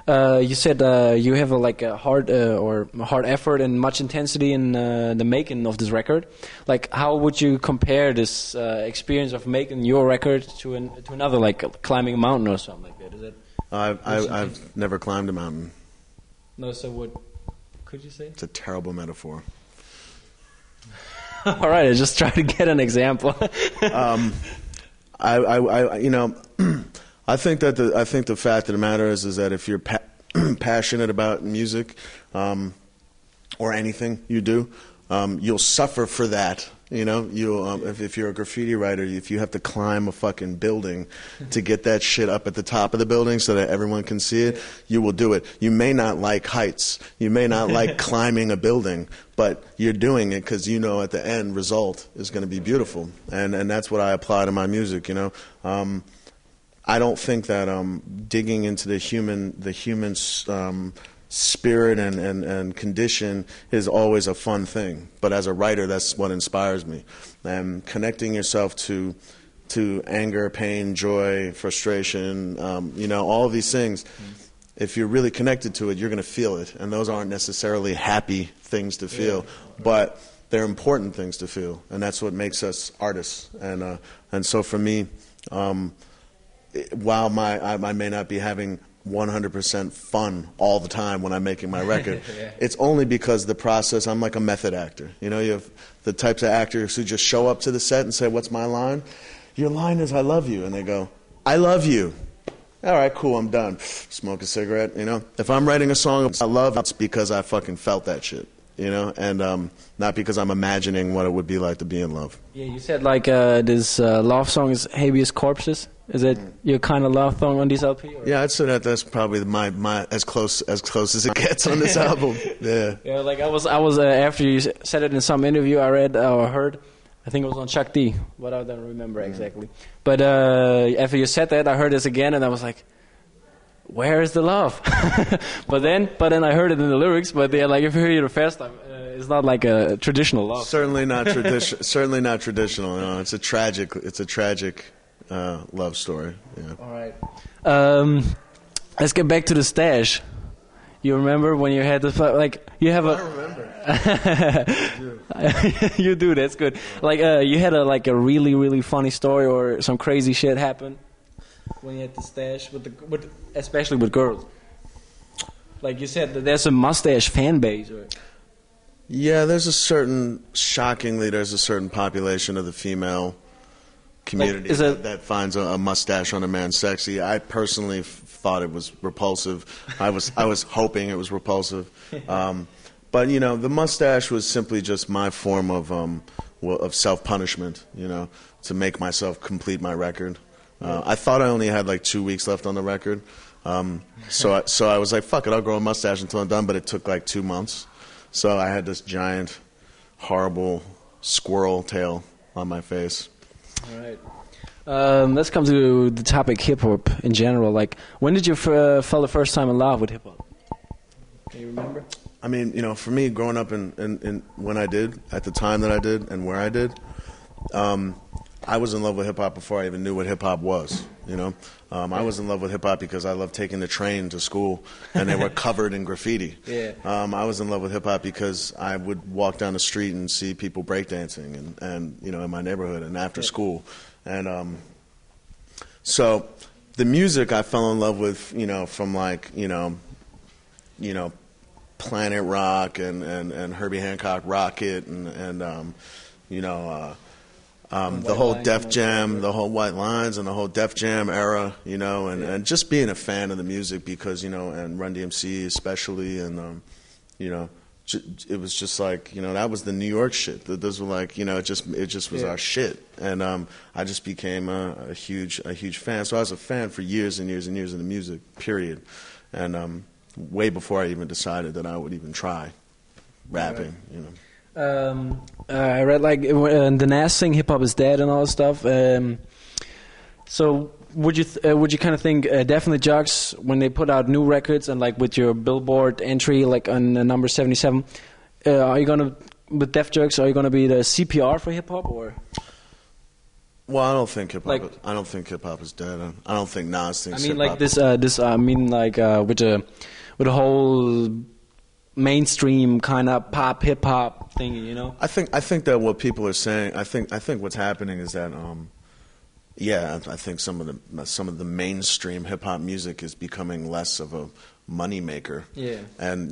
You said you have a hard effort and much intensity in the making of this record. Like, how would you compare this experience of making your record to another, like climbing a mountain or something like that? Is that? I've never climbed a mountain. No, so what could you say? It's a terrible metaphor. All right, I just try to get an example. I think the fact of the matter is that if you're passionate about music, or anything you do, you'll suffer for that. You know, if you're a graffiti writer, if you have to climb a fucking building to get that shit up at the top of the building so that everyone can see it, you will do it. You may not like heights, you may not like climbing a building, but you're doing it because you know at the end result is going to be beautiful, and that's what I apply to my music. You know, I don't think that digging into the human spirit and condition is always a fun thing, but as a writer, that's what inspires me. And connecting yourself to anger, pain, joy, frustration, all of these things. If you're really connected to it, you're going to feel it, and those aren't necessarily happy things to feel, but they're important things to feel, and that's what makes us artists. And so for me, while I may not be having 100% fun all the time when I'm making my record, it's only because the process, I'm like a method actor. You know, you have the types of actors who just show up to the set and say, "What's my line?" "Your line is, I love you." And they go, "I love you." All right, cool, I'm done. Smoke a cigarette, you know. If I'm writing a song I love, it's because I fucking felt that shit, you know, and not because I'm imagining what it would be like to be in love. Yeah, you said like this love song is Habeas Corpses. Is it your kind of love song on this LP? Or? Yeah, I'd say that's probably my as close as it gets on this album. Yeah. Yeah, like I was after you said it in some interview I read or heard, I think it was on Chuck D, but I don't remember exactly. But after you said that, I heard this again, and I was like, "Where is the love?" but then I heard it in the lyrics. But they're like, if you hear it the first time, it's not like a traditional love. Certainly not traditional. Certainly not traditional. No, it's a tragic love story. Yeah. All right. Let's get back to the stash. You remember when you had the you have I remember. I do. You do. That's good. Like you had a really really funny story or some crazy shit happened when you had the stash with especially with girls. Like you said, that there's a mustache fan base. Or... Yeah, there's a certain population of the female community that finds a mustache on a man sexy. I personally thought it was repulsive. I was hoping it was repulsive, but you know, the mustache was simply just my form of self-punishment. You know, to make myself complete my record. I thought I only had like 2 weeks left on the record, so I was like, fuck it, I'll grow a mustache until I'm done. But it took like 2 months, so I had this giant, horrible squirrel tail on my face. All right. Let's come to the topic hip hop in general. Like, when did you fell the first time in love with hip hop? Can you remember? I mean, you know, for me, growing up in when I did, at the time that I did, and where I did, I was in love with hip hop before I even knew what hip hop was. You know, I was in love with hip hop because I loved taking the train to school, and they were covered in graffiti. Yeah. I was in love with hip hop because I would walk down the street and see people breakdancing, and you know, in my neighborhood and after school, and so the music I fell in love with, you know, from like you know, Planet Rock and Herbie Hancock Rocket and you know. The whole Def Jam, the whole White Lines, and the whole Def Jam era, you know, and just being a fan of the music because, you know, and Run DMC especially, and, you know, it was just like, you know, that was the New York shit. Those were like, you know, it just was our shit, and I just became a huge fan. So I was a fan for years and years and years of the music, period, and way before I even decided that I would even try rapping, you know. I read like the Nas thing, hip hop is dead and all that stuff. So would you kind of think Definite Jux when they put out new records and like with your Billboard entry like on number 77, are you gonna with Def Jux? Are you gonna be the CPR for hip hop or? Well, I don't think hip hop. Like, I don't think hip hop is dead. I don't think Nas thinks. I mean, hip-hop like this. I mean, like with the whole mainstream kind of pop hip hop thing, you know. I think that what people are saying. I think what's happening is that. Yeah, I think some of the mainstream hip hop music is becoming less of a money maker. Yeah. And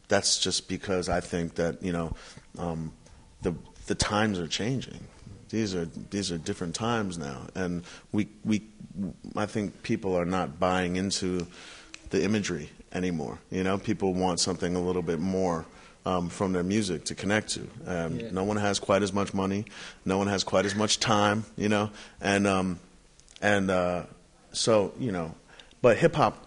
that's just because I think that the times are changing. These are different times now, and I think people are not buying into the imagery anymore. People want something a little bit more from their music to connect to. No one has quite as much money. No one has quite as much time. So but hip hop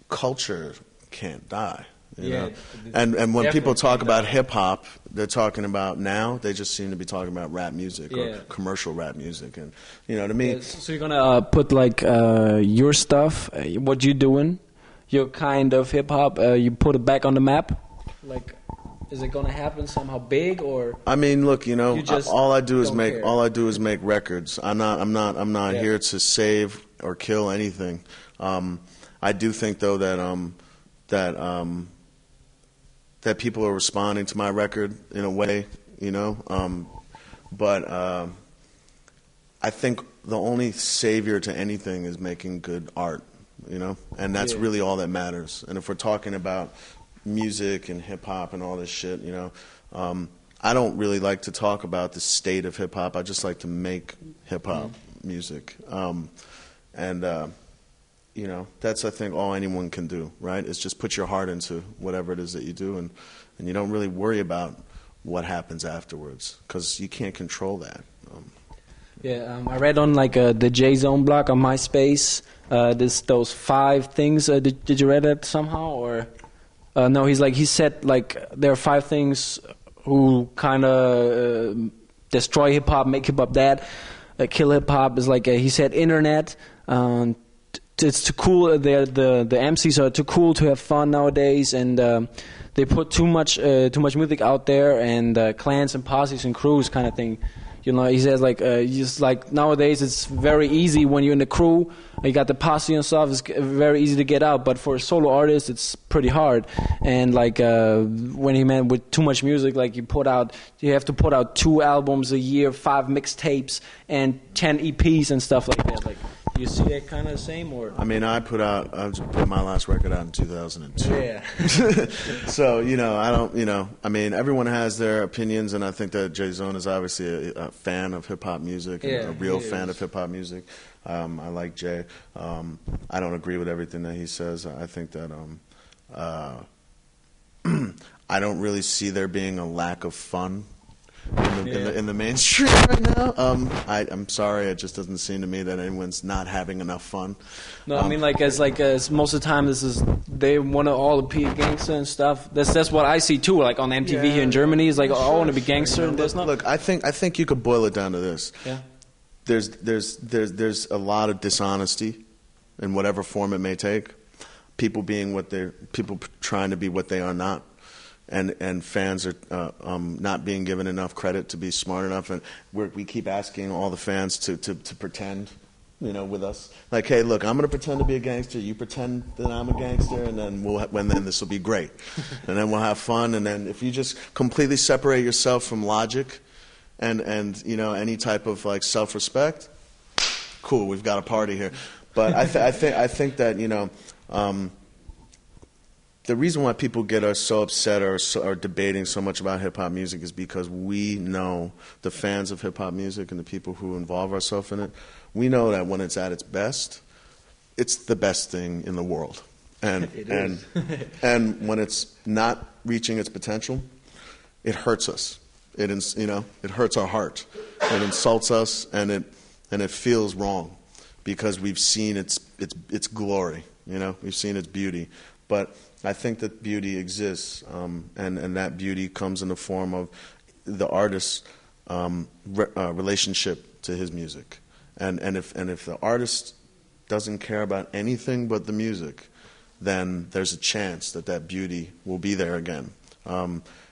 culture can't die. And when people talk about hip hop, they're talking about now. They just seem to be talking about rap music or commercial rap music, and to me. So you're gonna put like your stuff, what you're doing, your kind of hip hop. You put it back on the map, like. Is it gonna happen somehow big or? I mean, look, all I do is make records. I'm not here to save or kill anything. I do think though that people are responding to my record in a way, but I think the only savior to anything is making good art, and that's really all that matters. And if we're talking about music and hip hop and all this shit, I don't really like to talk about the state of hip hop. I just like to make hip hop music, and that's I think all anyone can do, right? Is just put your heart into whatever it is that you do, and you don't really worry about what happens afterwards because you can't control that. I read on like the J Zone blog on MySpace. Those 5 things. Did you read it somehow or? No, he said like there are 5 things who kind of destroy hip hop, make hip hop dead, kill hip hop. Is like he said, internet. It's too cool. The MCs are too cool to have fun nowadays, and they put too much music out there, and clans and posses and crews kind of thing. He says like just like nowadays it's very easy when you're in the crew, you got the posse and stuff. It's very easy to get out, but for a solo artist it's pretty hard. And like when he meant with too much music, like you have to put out 2 albums a year, 5 mixtapes, and 10 EPs and stuff like that. Like, do you see that kind of the same or? I mean, I put my last record out in 2002. Yeah. So I don't. I mean, everyone has their opinions, and I think that Jay Zone is obviously a fan of hip hop music, and a real fan of hip hop music. I like Jay. I don't agree with everything that he says. I think that I don't really see there being a lack of fun in the mainstream right now. I'm sorry, it just doesn't seem to me that anyone's not having enough fun. No, I mean as most of the time they want to all be a gangster and stuff. That's what I see too. Like on MTV here in Germany, it's like I want to be gangster. And there's not. Look, I think you could boil it down to this. Yeah. There's a lot of dishonesty in whatever form it may take. People trying to be what they are not. And fans are not being given enough credit to be smart enough, and we keep asking all the fans to pretend, with us. Like, hey, look, I'm going to pretend to be a gangster. You pretend that I'm a gangster, and then this will be great, and then we'll have fun. And then if you just completely separate yourself from logic, and any type of like self-respect, cool, we've got a party here. But I think that the reason why people get so upset or are debating so much about hip-hop music is because we know, the fans of hip-hop music and the people who involve ourselves in it, we know that when it's at its best, it's the best thing in the world. And and when it's not reaching its potential, it hurts us. It hurts our heart. It insults us, and it feels wrong because we've seen its glory. We've seen its beauty. But I think that beauty exists, and that beauty comes in the form of the artist's relationship to his music, and if the artist doesn't care about anything but the music, then there's a chance that beauty will be there again.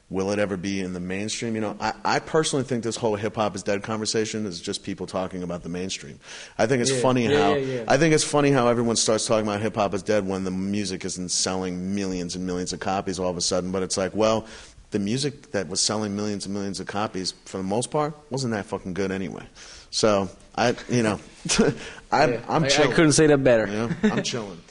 will it ever be in the mainstream? You know, I personally think this whole hip hop is dead conversation is just people talking about the mainstream. I think it's funny I think it's funny how everyone starts talking about hip hop is dead when the music isn't selling millions and millions of copies all of a sudden. But it's like, well, the music that was selling millions and millions of copies for the most part wasn't that fucking good anyway. So I'm chilling. I couldn't say that better. You know, I'm chilling.